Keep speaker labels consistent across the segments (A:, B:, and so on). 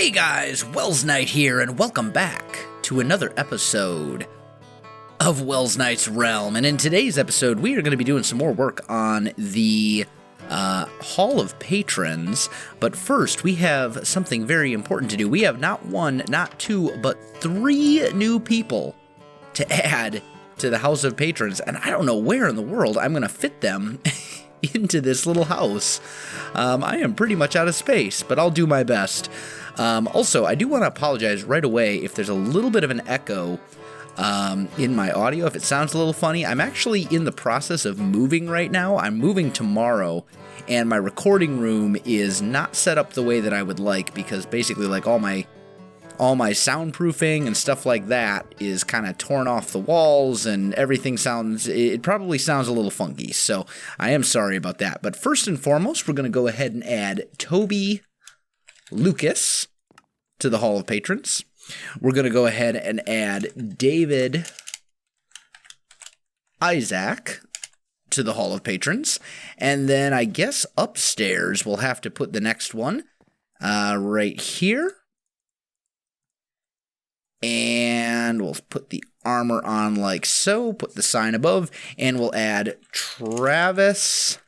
A: Hey guys, Welsknight here, and welcome back to another episode of Welsknight's Realm. And in today's episode, we are going to be doing some more work on the Hall of Patrons. But first, we have something very important to do. We have not one, not two, but 3 new people to add to the House of Patrons. And I don't know where in the world I'm going to fit them into this little house. I am pretty much out of space, but I'll do my best. Also, I do want to apologize right away if there's a little bit of an echo in my audio, if it sounds a little funny. I'm actually in the process of moving right now. I'm moving tomorrow, and my recording room is not set up the way that I would like, because basically like all my soundproofing and stuff like that is kind of torn off the walls, and everything it probably sounds a little funky, so I am sorry about that. But first and foremost, we're going to go ahead and add Toby Lucas to the Hall of Patrons. We're going to go ahead and add David Isaac to the Hall of Patrons. And then I guess upstairs we'll have to put the next one right here. And we'll put the armor on like so, put the sign above, and we'll add Travis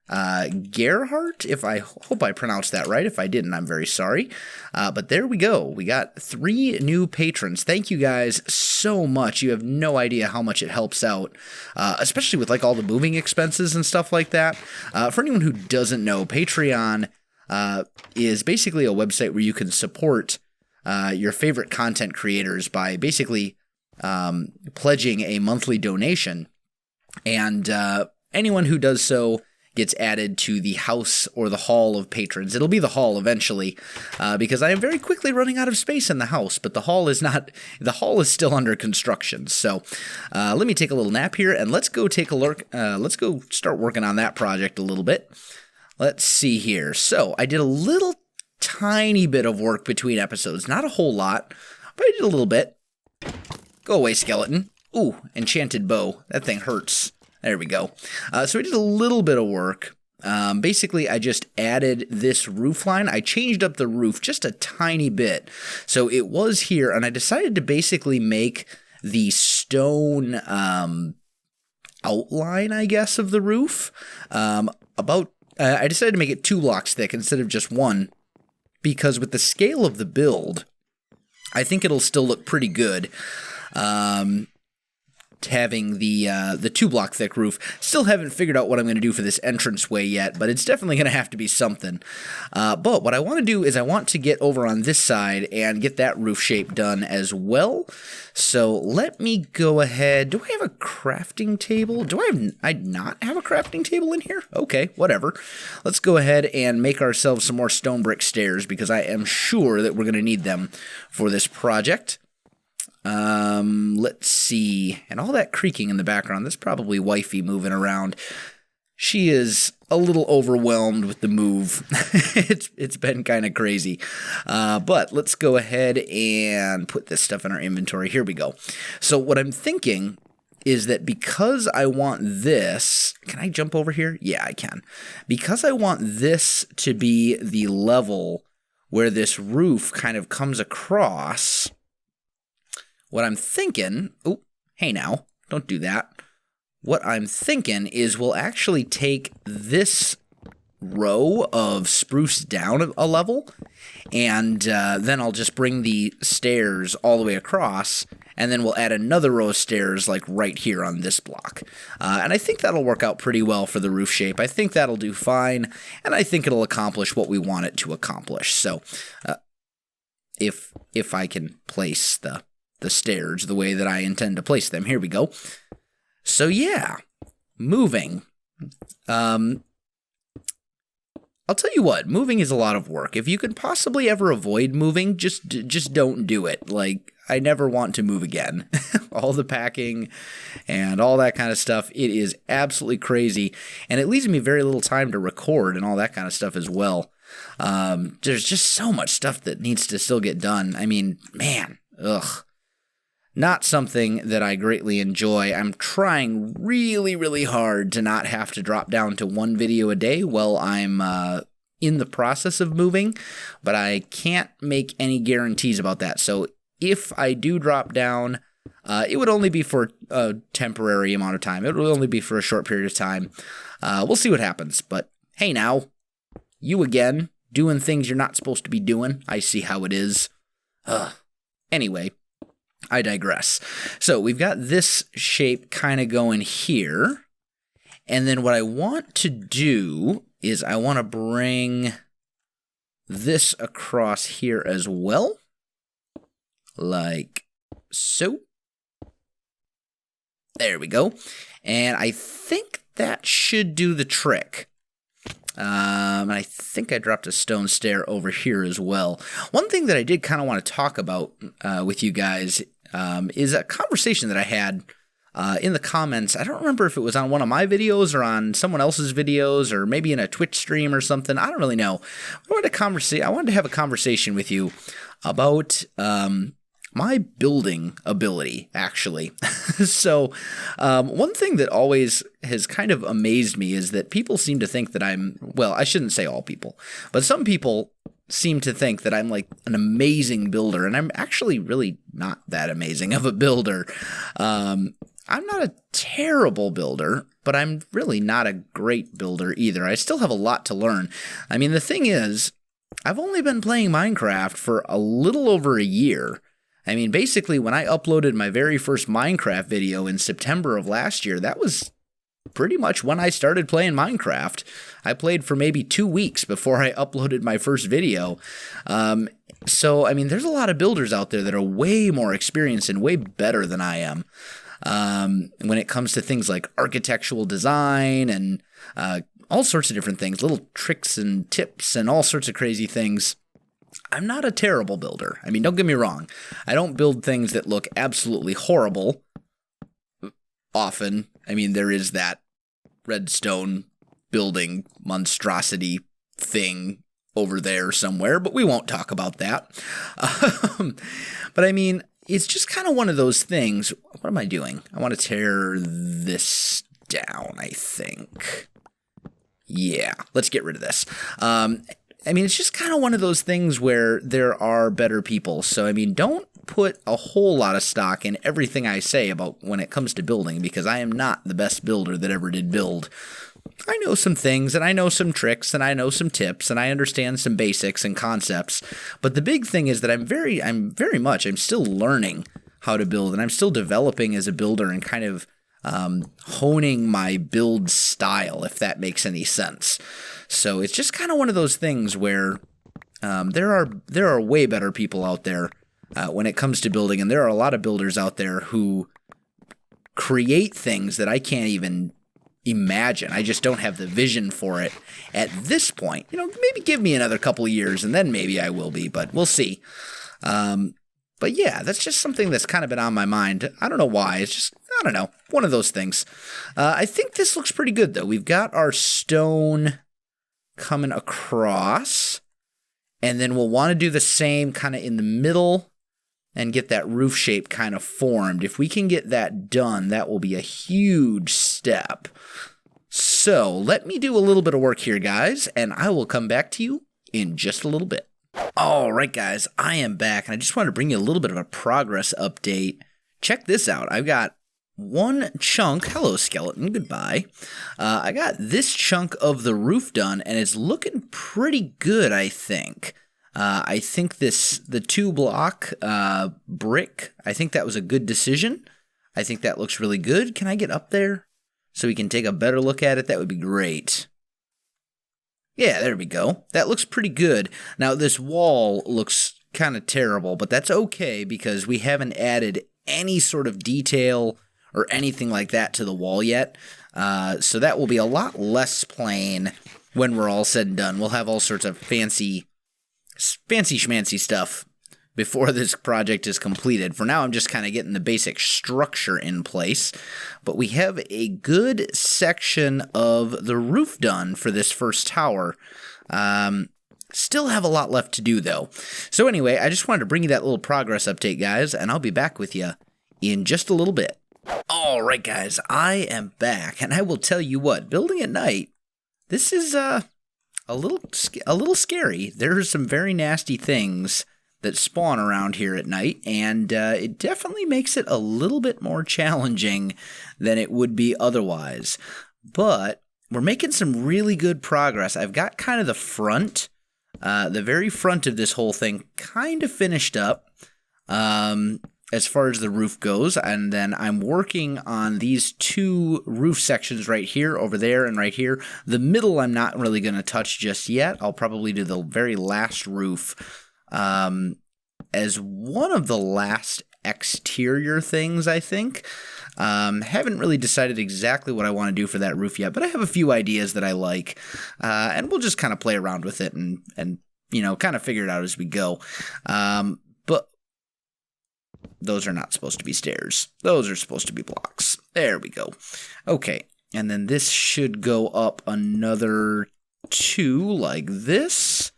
A: Gerhardt, if I hope I pronounced that right. If I didn't, I'm very sorry. But there we go. We got 3 new patrons. Thank you guys so much. You have no idea how much it helps out, especially with like all the moving expenses and stuff like that. For anyone who doesn't know, Patreon is basically a website where you can support your favorite content creators by basically pledging a monthly donation. And anyone who does so gets added to the House or the Hall of Patrons. It'll be the Hall eventually, because I am very quickly running out of space in the house, but the Hall is not. The Hall is still under construction. So let me take a little nap here, and let's go take a look. Let's go start working on that project a little bit. Let's see here. So I did a little tiny bit of work between episodes. Not a whole lot, but I did a little bit. Go away, skeleton. Ooh, enchanted bow. That thing hurts. There we go. So we did a little bit of work. Basically, I just added this roof line. I changed up the roof just a tiny bit. So it was here, and I decided to basically make the stone outline, I guess, of the roof. I decided to make it 2 blocks thick instead of just 1, because with the scale of the build, I think it'll still look pretty good. Having the 2-block thick roof. Still haven't figured out what I'm going to do for this entranceway yet, but it's definitely going to have to be something. But what I want to do is I want to get over on this side and get that roof shape done as well. So let me go ahead. Do I have a crafting table? Do I not have a crafting table in here? Okay, whatever. Let's go ahead and make ourselves some more stone brick stairs, because I am sure that we're going to need them for this project. Let's see, and all that creaking in the background, that's probably wifey moving around. She is a little overwhelmed with the move. It's been kind of crazy. But let's go ahead and put this stuff in our inventory. Here we go. So what I'm thinking is that because I want this, can I jump over here? Yeah, I can. Because I want this to be the level where this roof kind of comes across, what I'm thinking, oh, hey now, don't do that. What I'm thinking is we'll actually take this row of spruce down a level, and then I'll just bring the stairs all the way across, and then we'll add another row of stairs like right here on this block. And I think that'll work out pretty well for the roof shape. I think that'll do fine, and I think it'll accomplish what we want it to accomplish. So if I can place the stairs the way that I intend to place them. Here we go. So yeah, moving. I'll tell you what, moving is a lot of work. If you could possibly ever avoid moving, just don't do it. Like, I never want to move again. All the packing and all that kind of stuff, it is absolutely crazy. And it leaves me very little time to record and all that kind of stuff as well. There's just so much stuff that needs to still get done. I mean, man, ugh. Not something that I greatly enjoy. I'm trying really, really hard to not have to drop down to 1 video a day while I'm in the process of moving, but I can't make any guarantees about that. So if I do drop down, it would only be for a temporary amount of time. It would only be for a short period of time. We'll see what happens. But hey now, you again, doing things you're not supposed to be doing. I see how it is. Anyway, I digress. So we've got this shape kind of going here. And then what I want to do is I want to bring this across here as well. Like so. There we go. And I think that should do the trick. And I think I dropped a stone stair over here as well. One thing that I did kind of want to talk about with you guys is a conversation that I had in the comments. I don't remember if it was on one of my videos or on someone else's videos or maybe in a Twitch stream or something. I don't really know. I wanted to have a conversation with you about my building ability, actually. So one thing that always has kind of amazed me is that people seem to think that well, I shouldn't say all people, but some people seem to think that I'm like an amazing builder, and I'm actually really not that amazing of a builder. I'm not a terrible builder, but I'm really not a great builder either. I still have a lot to learn. I mean, the thing is, I've only been playing Minecraft for a little over a year. I mean, basically, when I uploaded my very first Minecraft video in September of last year, that was pretty much when I started playing Minecraft. I played for maybe 2 weeks before I uploaded my first video. So, I mean, there's a lot of builders out there that are way more experienced and way better than I am. When it comes to things like architectural design and all sorts of different things, little tricks and tips and all sorts of crazy things. I'm not a terrible builder. I mean, don't get me wrong. I don't build things that look absolutely horrible often. I mean, there is that redstone building monstrosity thing over there somewhere, but we won't talk about that. But I mean, it's just kind of one of those things. What am I doing? I want to tear this down, I think. Yeah, let's get rid of this. I mean, it's just kind of one of those things where there are better people. So, I mean, don't put a whole lot of stock in everything I say about when it comes to building, because I am not the best builder that ever did build. I know some things, and I know some tricks, and I know some tips, and I understand some basics and concepts. But the big thing is that I'm still learning how to build, and I'm still developing as a builder and kind of honing my build style, if that makes any sense. So it's just kind of one of those things where there are way better people out there when it comes to building, and there are a lot of builders out there who create things that I can't even imagine. I just don't have the vision for it at this point. You know, maybe give me another couple of years, and then maybe I will be, but we'll see. But yeah, that's just something that's kind of been on my mind. I don't know why. It's just, I don't know, one of those things. I think this looks pretty good, though. We've got our stone coming across, and then we'll want to do the same kind of in the middle and get that roof shape kind of formed. If we can get that done, that will be a huge step. So let me do a little bit of work here, guys, and I will come back to you in just a little bit. All right, guys, I am back, and I just wanted to bring you a little bit of a progress update. Check this out. I've got one chunk. Hello, skeleton. Goodbye. I got this chunk of the roof done, and it's looking pretty good, I think. I think the 2-block brick, I think that was a good decision. I think that looks really good. Can I get up there so we can take a better look at it? That would be great. Yeah, there we go. That looks pretty good. Now, this wall looks kind of terrible, but that's okay because we haven't added any sort of detail or anything like that to the wall yet. So that will be a lot less plain when we're all said and done. We'll have all sorts of fancy schmancy stuff before this project is completed. For now, I'm just kind of getting the basic structure in place. But we have a good section of the roof done for this first tower. Still have a lot left to do, though. So anyway, I just wanted to bring you that little progress update, guys, and I'll be back with you in just a little bit. All right, guys, I am back, and I will tell you what, building at night, this is a little scary. There's some very nasty things that spawn around here at night, and it definitely makes it a little bit more challenging than it would be otherwise. But we're making some really good progress. I've got kind of the very front of this whole thing kind of finished up as far as the roof goes, and then I'm working on these two roof sections right here, over there, and right here. The middle I'm not really going to touch just yet. I'll probably do the very last roof as one of the last exterior things, I think. Haven't really decided exactly what I want to do for that roof yet, but I have a few ideas that I like, and we'll just kind of play around with it and kind of figure it out as we go. But those are not supposed to be stairs. Those are supposed to be blocks. There we go. Okay, and then this should go up another 2 like this,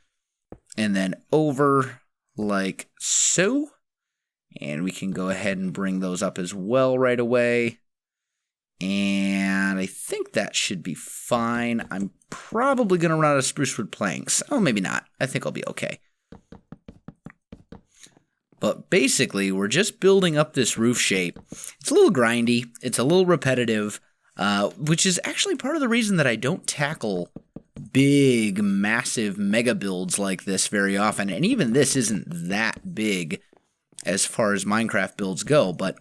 A: and then over like so. And we can go ahead and bring those up as well right away. And I think that should be fine. I'm probably going to run out of spruce wood planks. Oh, maybe not. I think I'll be okay. But basically, we're just building up this roof shape. It's a little grindy. It's a little repetitive, which is actually part of the reason that I don't tackle big, massive mega builds like this very often. And even this isn't that big as far as Minecraft builds go, but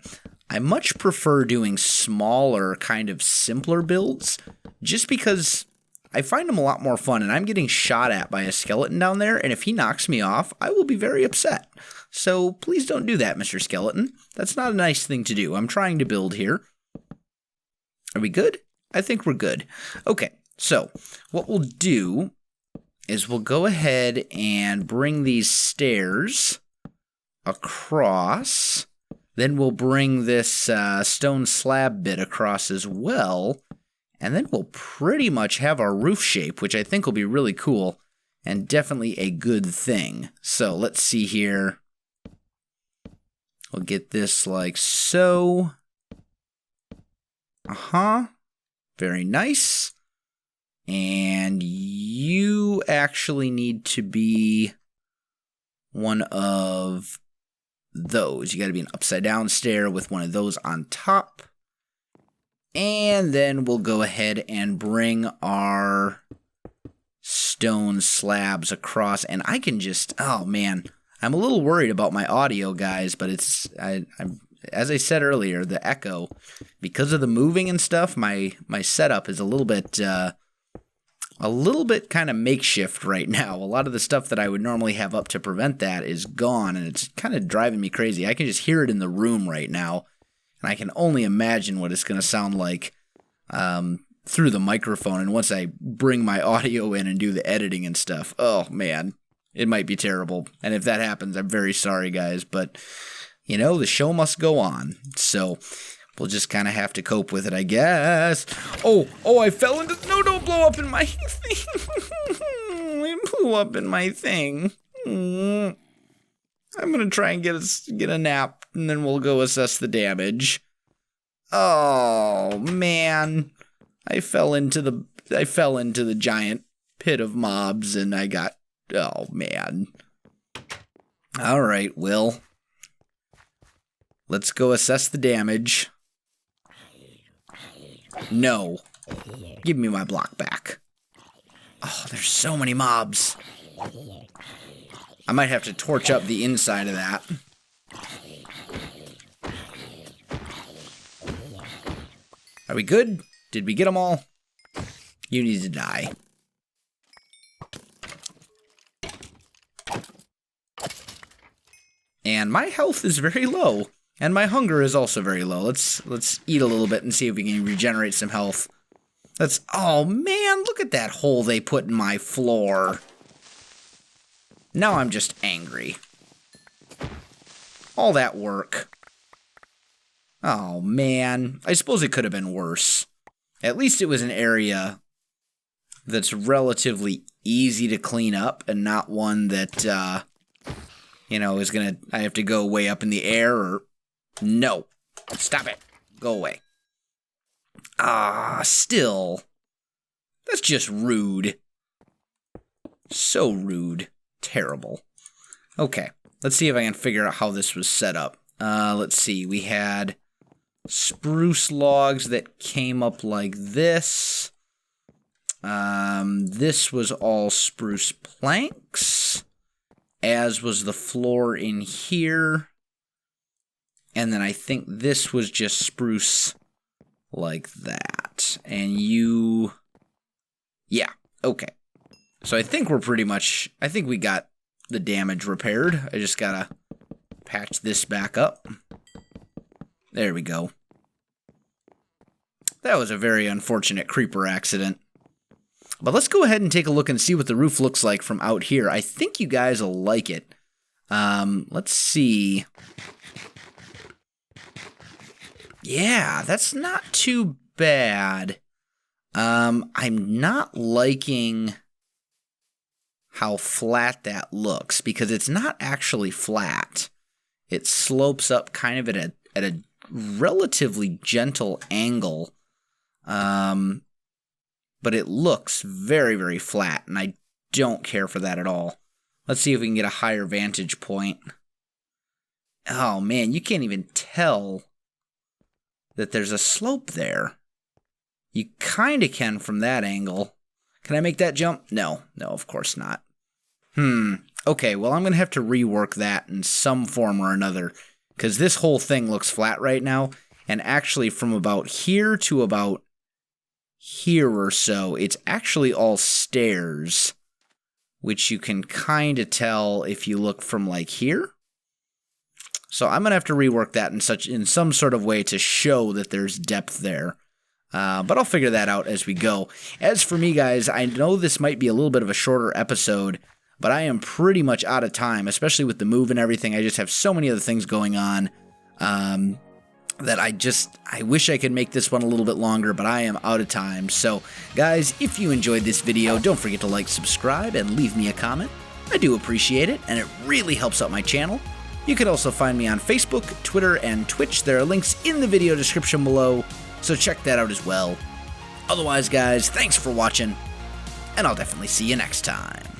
A: I much prefer doing smaller, kind of simpler builds, just because I find them a lot more fun, and I'm getting shot at by a skeleton down there, and if he knocks me off, I will be very upset. So please don't do that, Mr. Skeleton. That's not a nice thing to do. I'm trying to build here. Are we good? I think we're good. Okay, so what we'll do is we'll go ahead and bring these stairs across. Then we'll bring this stone slab bit across as well. And then we'll pretty much have our roof shape, which I think will be really cool and definitely a good thing. So let's see here. We'll get this like so. Very nice. And you actually need to be one of those. You got to be an upside down stair with one of those on top. And then we'll go ahead and bring our stone slabs across. And I can just, oh man, I'm a little worried about my audio, guys, but it's, as I said earlier, the echo, because of the moving and stuff, my setup is a little bit kind of makeshift right now. A lot of the stuff that I would normally have up to prevent that is gone, and it's kind of driving me crazy. I can just hear it in the room right now, and I can only imagine what it's going to sound like through the microphone. And once I bring my audio in and do the editing and stuff, oh man, it might be terrible. And if that happens, I'm very sorry, guys. But, you know, the show must go on. So we'll just kind of have to cope with it, I guess. Oh, I fell into... No, don't blow up in my thing. It blew up in my thing. I'm going to try and get a nap, and then we'll go assess the damage. Oh, man. I fell into the giant pit of mobs, and I got... Oh, man. All right, Will. Let's go assess the damage. No. Give me my block back. Oh, there's so many mobs. I might have to torch up the inside of that. Are we good? Did we get them all? You need to die. And my health is very low. And my hunger is also very low. Let's eat a little bit and see if we can regenerate some health. Oh man, look at that hole they put in my floor. Now I'm just angry. All that work. Oh man, I suppose it could have been worse. At least it was an area that's relatively easy to clean up and not one that, I have to go way up in the air or... No. Stop it. Go away. Still. That's just rude. So rude. Terrible. Okay, let's see if I can figure out how this was set up. Let's see, we had spruce logs that came up like this. This was all spruce planks, as was the floor in here. And then I think this was just spruce like that. And yeah, okay. So I think we're pretty much, I think we got the damage repaired. I just gotta patch this back up. There we go. That was a very unfortunate creeper accident. But let's go ahead and take a look and see what the roof looks like from out here. I think you guys will like it. Let's see. Yeah, that's not too bad. I'm not liking how flat that looks, because it's not actually flat. It slopes up kind of at a relatively gentle angle. But it looks very, very flat, and I don't care for that at all. Let's see if we can get a higher vantage point. Oh man, you can't even tell that there's a slope there. You kind of can from that angle. Can I make that jump? No, of course not. Okay, well I'm going to have to rework that in some form or another, because this whole thing looks flat right now, and actually from about here to about here or so, it's actually all stairs, which you can kind of tell if you look from like here. So I'm going to have to rework that in some sort of way to show that there's depth there. But I'll figure that out as we go. As for me, guys, I know this might be a little bit of a shorter episode, but I am pretty much out of time, especially with the move and everything. I just have so many other things going on that I wish I could make this one a little bit longer, but I am out of time. So, guys, if you enjoyed this video, don't forget to like, subscribe, and leave me a comment. I do appreciate it, and it really helps out my channel. You can also find me on Facebook, Twitter, and Twitch. There are links in the video description below, so check that out as well. Otherwise, guys, thanks for watching, and I'll definitely see you next time.